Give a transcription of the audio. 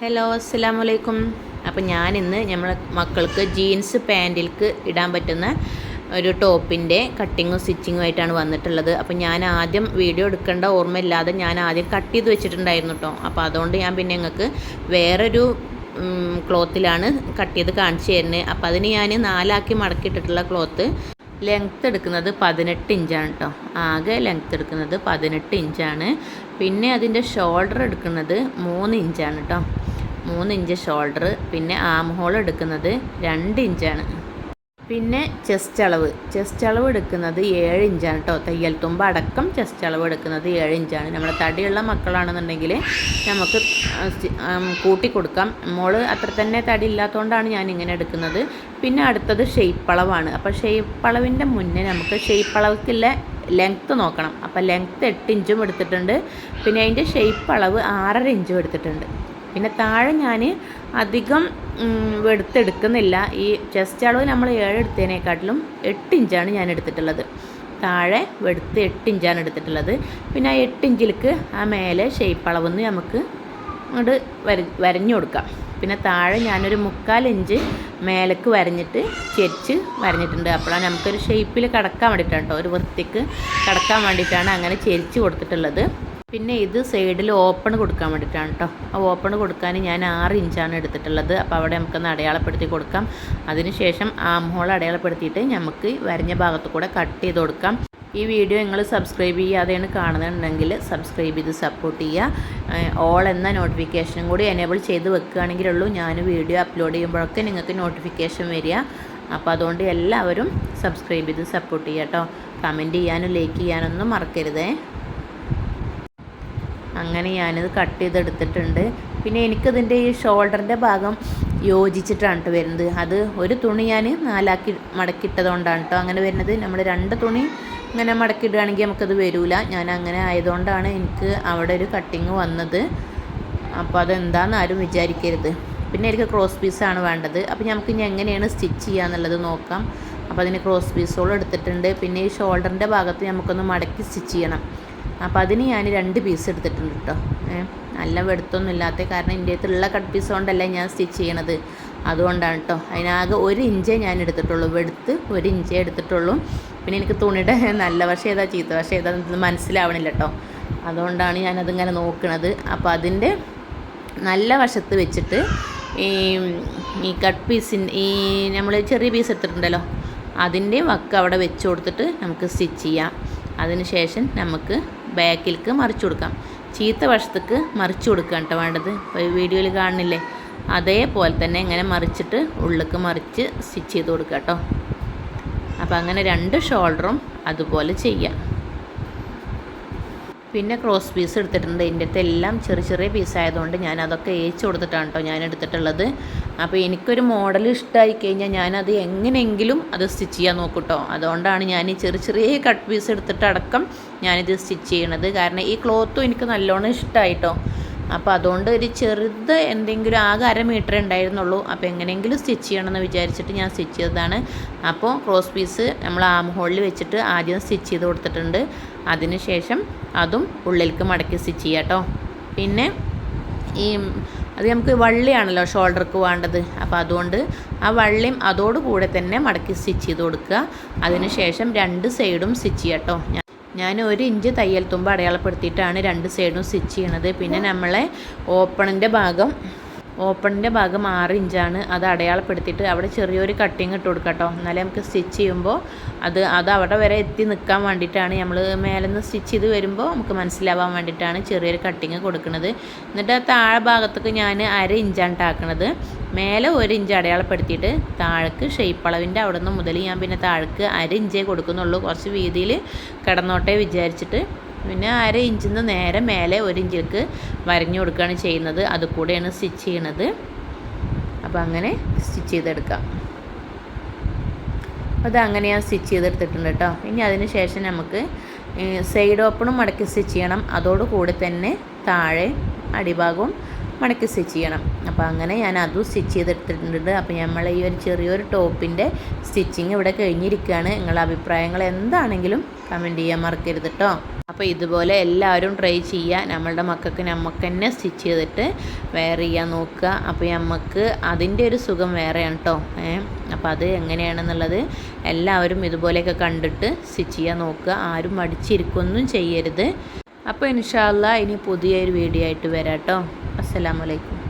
Hello അസ്സലാമു അലൈക്കും. അപ്പോൾ ഞാനിന്ന് നമ്മളെ മക്കൾക്ക് ജീൻസ് പാൻറ്റിൽക്ക് ഇടാൻ പറ്റുന്ന ഒരു ടോപ്പിൻ്റെ കട്ടിങ്ങും സ്റ്റിച്ചിങ്ങുമായിട്ടാണ് വന്നിട്ടുള്ളത്. അപ്പോൾ ഞാൻ ആദ്യം വീഡിയോ എടുക്കേണ്ട ഓർമ്മയില്ലാതെ ഞാൻ ആദ്യം കട്ട് ചെയ്ത് വെച്ചിട്ടുണ്ടായിരുന്നു കേട്ടോ. അപ്പോൾ അതുകൊണ്ട് ഞാൻ പിന്നെ നിങ്ങൾക്ക് വേറൊരു ക്ലോത്തിലാണ് കട്ട് ചെയ്ത് കാണിച്ചു തരുന്നത്. അപ്പോൾ അതിന് ഞാൻ 4 ആക്കി മടക്കിയിട്ടിട്ടുള്ള ക്ലോത്ത് ലെങ്ത്ത് എടുക്കുന്നത് 18 ഇഞ്ചാണ് കേട്ടോ. ആകെ ലെങ്ത്ത് എടുക്കുന്നത് 18 ഇഞ്ചാണ്. പിന്നെ അതിൻ്റെ ഷോൾഡർ എടുക്കുന്നത് 3 ഇഞ്ചാണ് കേട്ടോ. 3 ഇഞ്ച് ഷോൾഡർ. പിന്നെ ആം ഹോൾ എടുക്കുന്നത് 2 ഇഞ്ചാണ്. പിന്നെ ചെസ്റ്റ് അളവ് എടുക്കുന്നത് 7 ഇഞ്ചാണ് കേട്ടോ. തയ്യൽ തുമ്പ് അടക്കം ചെസ്റ്റ് അളവ് എടുക്കുന്നത് 7 ഇഞ്ചാണ്. നമ്മുടെ തടിയുള്ള മക്കളാണെന്നുണ്ടെങ്കിൽ നമുക്ക് കൂട്ടി കൊടുക്കാം. മോള് അത്ര തന്നെ തടി ഇല്ലാത്തതുകൊണ്ടാണ് ഞാൻ ഇങ്ങനെ എടുക്കുന്നത്. പിന്നെ അടുത്തത് ഷെയ്പ്പ് അളവാണ്. അപ്പോൾ ഷെയ്പ്പ് അളവിൻ്റെ മുന്നേ നമുക്ക് ഷെയ്പ്പ് അളവുക്കുള്ള ലെങ്ത്ത് നോക്കണം. അപ്പോൾ ലെങ്ത്ത് 8 ഇഞ്ചും എടുത്തിട്ടുണ്ട്. പിന്നെ അതിൻ്റെ ഷെയ്പ്പ് അളവ് 6.5 ഇഞ്ചും എടുത്തിട്ടുണ്ട്. പിന്നെ താഴെ ഞാൻ അധികം എടുത്തെടുക്കുന്നില്ല. ഈ ചെസ്റ്റ് അളവ് നമ്മൾ 7 എടുത്തതിനേക്കാട്ടിലും 8 ഇഞ്ചാണ് ഞാൻ എടുത്തിട്ടുള്ളത്. താഴെ വെടുത്ത് 8 ഇഞ്ചാണ് എടുത്തിട്ടുള്ളത്. പിന്നെ ആ 8 ഇഞ്ചിലേക്ക് ആ മേലെ ഷെയ്പ്പ് അളവെന്ന് നമുക്ക് അങ്ങോട്ട് വരഞ്ഞു കൊടുക്കാം. പിന്നെ താഴെ ഞാനൊരു 3/4 ഇഞ്ച് മേലേക്ക് വരഞ്ഞിട്ട് ചെരിച്ച് വരഞ്ഞിട്ടുണ്ട്. അപ്പോഴാണ് നമുക്കൊരു ഷേപ്പിൽ കിടക്കാൻ വേണ്ടിയിട്ടാണ് കേട്ടോ, ഒരു വൃത്തിക്ക് കിടക്കാൻ വേണ്ടിയിട്ടാണ് അങ്ങനെ ചെരിച്ച് കൊടുത്തിട്ടുള്ളത്. പിന്നെ ഇത് സൈഡിൽ ഓപ്പൺ കൊടുക്കാൻ വേണ്ടിയിട്ടാണ് കേട്ടോ. ആ ഓപ്പൺ കൊടുക്കാൻ ഞാൻ 6 ഇഞ്ചാണ് എടുത്തിട്ടുള്ളത്. അപ്പോൾ അവിടെ നമുക്കൊന്ന് അടയാളപ്പെടുത്തി കൊടുക്കാം. അതിനുശേഷം ആം ഹോൾ അടയാളപ്പെടുത്തിയിട്ട് നമുക്ക് വരഞ്ഞ ഭാഗത്ത് കൂടെ കട്ട് ചെയ്ത് കൊടുക്കാം. ഈ വീഡിയോ നിങ്ങൾ സബ്സ്ക്രൈബ് ചെയ്യാതെയാണ് കാണുന്നുണ്ടെങ്കിൽ സബ്സ്ക്രൈബ് ചെയ്ത് സപ്പോർട്ട് ചെയ്യുക. ഓൾ എന്ന നോട്ടിഫിക്കേഷനും കൂടി എനേബിൾ ചെയ്ത് വെക്കുകയാണെങ്കിലുള്ളൂ ഞാൻ വീഡിയോ അപ്ലോഡ് ചെയ്യുമ്പോഴൊക്കെ നിങ്ങൾക്ക് നോട്ടിഫിക്കേഷൻ വരിക. അപ്പോൾ അതുകൊണ്ട് എല്ലാവരും സബ്സ്ക്രൈബ് ചെയ്ത് സപ്പോർട്ട് ചെയ്യുക കേട്ടോ. കമൻറ്റ് ചെയ്യാനും ലൈക്ക് ചെയ്യാനൊന്നും മറക്കരുതേ. അങ്ങനെ ഞാനിത് കട്ട് ചെയ്തെടുത്തിട്ടുണ്ട്. പിന്നെ എനിക്കതിൻ്റെ ഈ ഷോൾഡറിൻ്റെ ഭാഗം യോജിച്ചിട്ടാണ് കേട്ടോ വരുന്നത്. അത് ഒരു തുണി ഞാൻ 4 ആക്കി മടക്കിയിട്ടതുകൊണ്ടാണ് കേട്ടോ അങ്ങനെ വരുന്നത്. നമ്മൾ 2 തുണി ഇങ്ങനെ മടക്കിയിടുകയാണെങ്കിൽ നമുക്കത് വരില്ല. ഞാൻ അങ്ങനെ ആയതുകൊണ്ടാണ് എനിക്ക് അവിടെ ഒരു കട്ടിങ് വന്നത്. അപ്പോൾ അതെന്താണെന്ന് ആരും വിചാരിക്കരുത്. പിന്നെ എനിക്ക് ക്രോസ് പീസാണ് വേണ്ടത്. അപ്പോൾ നമുക്ക് ഇനി എങ്ങനെയാണ് സ്റ്റിച്ച് ചെയ്യുക എന്നുള്ളത് നോക്കാം. അപ്പോൾ അതിന് ക്രോസ് പീസോളം എടുത്തിട്ടുണ്ട്. പിന്നെ ഈ ഷോൾഡറിൻ്റെ ഭാഗത്ത് നമുക്കൊന്ന് മടക്കി സ്റ്റിച്ച് ചെയ്യണം. അപ്പോൾ അതിന് ഞാൻ 2 പീസ് എടുത്തിട്ടുണ്ട് കേട്ടോ. നല്ല വെടുത്തൊന്നും ഇല്ലാത്ത കാരണം എൻ്റെ അടുത്തുള്ള കട്ട് പീസ് കൊണ്ടല്ല ഞാൻ സ്റ്റിച്ച് ചെയ്യണത്, അതുകൊണ്ടാണ് കേട്ടോ. അതിനാകെ 1 ഇഞ്ചേ ഞാൻ എടുത്തിട്ടുള്ളൂ. വെടുത്ത് 1 ഇഞ്ചേ എടുത്തിട്ടുള്ളൂ. പിന്നെ എനിക്ക് തുണിയുടെ നല്ല വശം ഏതാ ചീത്ത വശം ഏതാണെന്ന് മനസ്സിലാവണില്ല കേട്ടോ. അതുകൊണ്ടാണ് ഞാനതിങ്ങനെ നോക്കുന്നത്. അപ്പോൾ അതിൻ്റെ നല്ല വശത്ത് വെച്ചിട്ട് ഈ കട്ട് പീസിൻ്റെ ഈ നമ്മൾ ചെറിയ പീസ് എടുത്തിട്ടുണ്ടല്ലോ അതിൻ്റെ വക്ക് അവിടെ വെച്ച് കൊടുത്തിട്ട് നമുക്ക് സ്റ്റിച്ച് ചെയ്യാം. അതിനുശേഷം നമുക്ക് ബാക്കിലേക്ക് മറിച്ച് കൊടുക്കാം. ചീത്ത വശത്തേക്ക് മറിച്ച് കൊടുക്കുകയാണ് കേട്ടോ വേണ്ടത്. വീഡിയോയിൽ കാണുന്നില്ലേ, അതേപോലെ തന്നെ ഇങ്ങനെ മറിച്ചിട്ട് ഉള്ളിലേക്ക് മറിച്ച് സ്റ്റിച്ച് ചെയ്ത് കൊടുക്കുക കേട്ടോ. അപ്പോൾ അങ്ങനെ 2 ഷോൾഡറും അതുപോലെ ചെയ്യാം. പിന്നെ ക്രോസ് പീസ് എടുത്തിട്ടുണ്ട്. ഇതിൻ്റെ അടുത്ത് എല്ലാം ചെറിയ ചെറിയ പീസായതുകൊണ്ട് ഞാൻ അതൊക്കെ ഏച്ച് കൊടുത്തിട്ടാണ് കേട്ടോ ഞാൻ എടുത്തിട്ടുള്ളത്. അപ്പോൾ എനിക്കൊരു മോഡൽ ഇഷ്ടമായി കഴിഞ്ഞാൽ ഞാനത് എങ്ങനെയെങ്കിലും അത് സ്റ്റിച്ച് ചെയ്യാൻ നോക്കും കേട്ടോ. അതുകൊണ്ടാണ് ഞാൻ ഈ ചെറിയ ചെറിയ കട്ട് പീസ് എടുത്തിട്ടടക്കം ഞാനിത് സ്റ്റിച്ച് ചെയ്യണത്. കാരണം ഈ ക്ലോത്തും എനിക്ക് നല്ലോണം ഇഷ്ടമായിട്ടോ. അപ്പോൾ അതുകൊണ്ട് ഒരു ചെറുത് എന്തെങ്കിലും ആകെ 1/2 മീറ്റർ ഉണ്ടായിരുന്നുള്ളൂ. അപ്പോൾ എങ്ങനെയെങ്കിലും സ്റ്റിച്ച് ചെയ്യണമെന്ന് വിചാരിച്ചിട്ട് ഞാൻ സ്റ്റിച്ച് ചെയ്തതാണ്. അപ്പോൾ ക്രോസ് പീസ് നമ്മൾ ആം ഹോളിൽ വെച്ചിട്ട് ആദ്യം സ്റ്റിച്ച് ചെയ്ത് കൊടുത്തിട്ടുണ്ട്. അതിനുശേഷം അതും ഉള്ളിലേക്ക് മടക്കി സ്റ്റിച്ച് ചെയ്യാം കേട്ടോ. പിന്നെ അത് നമുക്ക് വള്ളിയാണല്ലോ ഷോൾഡർക്ക് വേണ്ടത്. അപ്പോൾ അതുകൊണ്ട് ആ വള്ളിയും അതോടുകൂടെ തന്നെ മടക്കി സ്റ്റിച്ച് ചെയ്ത് കൊടുക്കുക. അതിനുശേഷം 2 സൈഡും സ്റ്റിച്ച് ചെയ്യാം കേട്ടോ. ഞാൻ 1 ഇഞ്ച് തയ്യൽ തുമ്പ് അടയാളപ്പെടുത്തിയിട്ടാണ് 2 സൈഡും സ്റ്റിച്ച് ചെയ്യണത്. പിന്നെ നമ്മളെ ഓപ്പണിൻ്റെ ഭാഗം 6 ഇഞ്ചാണ്. അത് അടയാളപ്പെടുത്തിയിട്ട് അവിടെ ചെറിയൊരു കട്ടിങ് ഇട്ട് കൊടുക്കാം കേട്ടോ. എന്നാലേ നമുക്ക് സ്റ്റിച്ച് ചെയ്യുമ്പോൾ അത് അവിടെ വരെ എത്തി നിൽക്കാൻ വേണ്ടിയിട്ടാണ്. നമ്മൾ മേലെ നിന്ന് സ്റ്റിച്ച് ചെയ്ത് വരുമ്പോൾ നമുക്ക് മനസ്സിലാവാൻ വേണ്ടിയിട്ടാണ് ചെറിയൊരു കട്ടിങ് കൊടുക്കുന്നത്. എന്നിട്ട് ആ താഴെ ഭാഗത്തേക്ക് ഞാൻ 1/2 ഇഞ്ചാണ് ഇട്ടാക്കുന്നത്. മേലെ 1 ഇഞ്ച് അടയാളപ്പെടുത്തിയിട്ട് താഴേക്ക് ഷെയ്പ്പ് അളവിൻ്റെ അവിടെ നിന്ന് മുതൽ ഞാൻ പിന്നെ താഴേക്ക് 1/2 ഇഞ്ചേ കൊടുക്കുന്നുള്ളൂ. കുറച്ച് വീതിയിൽ കിടന്നോട്ടെ വിചാരിച്ചിട്ട്. പിന്നെ 1/2 ഇഞ്ചിൽ നിന്ന് നേരെ മേലെ 1 ഇഞ്ചിലേക്ക് വരഞ്ഞു കൊടുക്കുകയാണ് ചെയ്യുന്നത്. അതുകൂടെയാണ് സ്റ്റിച്ച് ചെയ്യണത്. അപ്പോൾ അങ്ങനെ സ്റ്റിച്ച് ചെയ്തെടുക്കാം. അത് അങ്ങനെ ഞാൻ സ്റ്റിച്ച് ചെയ്തെടുത്തിട്ടുണ്ട് കേട്ടോ. ഇനി അതിന് ശേഷം നമുക്ക് സൈഡ് ഓപ്പണും മടക്കി സ്റ്റിച്ച് ചെയ്യണം. അതോടുകൂടി തന്നെ താഴെ അടിഭാഗവും മടക്കി സ്റ്റിച്ച് ചെയ്യണം. അപ്പോൾ അങ്ങനെ ഞാൻ അതും സ്റ്റിച്ച് ചെയ്തെടുത്തിട്ടുണ്ട്. അപ്പോൾ നമ്മൾ ഈ ഒരു ചെറിയൊരു ടോപ്പിൻ്റെ സ്റ്റിച്ചിങ് ഇവിടെ കഴിഞ്ഞിരിക്കുകയാണ്. നിങ്ങളുടെ അഭിപ്രായങ്ങൾ എന്താണെങ്കിലും കമൻറ്റ് ചെയ്യാൻ മറക്കരുത് കേട്ടോ. അപ്പോൾ ഇതുപോലെ എല്ലാവരും ട്രൈ ചെയ്യുക. നമ്മളുടെ മക്കൾക്ക് നമുക്ക് തന്നെ സ്റ്റിച്ച് ചെയ്തിട്ട് വെയർ ചെയ്യാൻ നോക്കുക. അപ്പോൾ നമുക്ക് അതിൻ്റെ ഒരു സുഖം വേറെയാണ് കേട്ടോ. അപ്പോൾ അത് എങ്ങനെയാണെന്നുള്ളത് എല്ലാവരും ഇതുപോലെയൊക്കെ കണ്ടിട്ട് സ്റ്റിച്ച് ചെയ്യാൻ നോക്കുക. ആരും മടിച്ചിരിക്കൊന്നും ചെയ്യരുത്. അപ്പോൾ ഇൻഷാ അല്ലാഹ് ഇനി പുതിയൊരു വീഡിയോ ആയിട്ട് വരാം കേട്ടോ. അസ്സലാമു അലൈക്കും.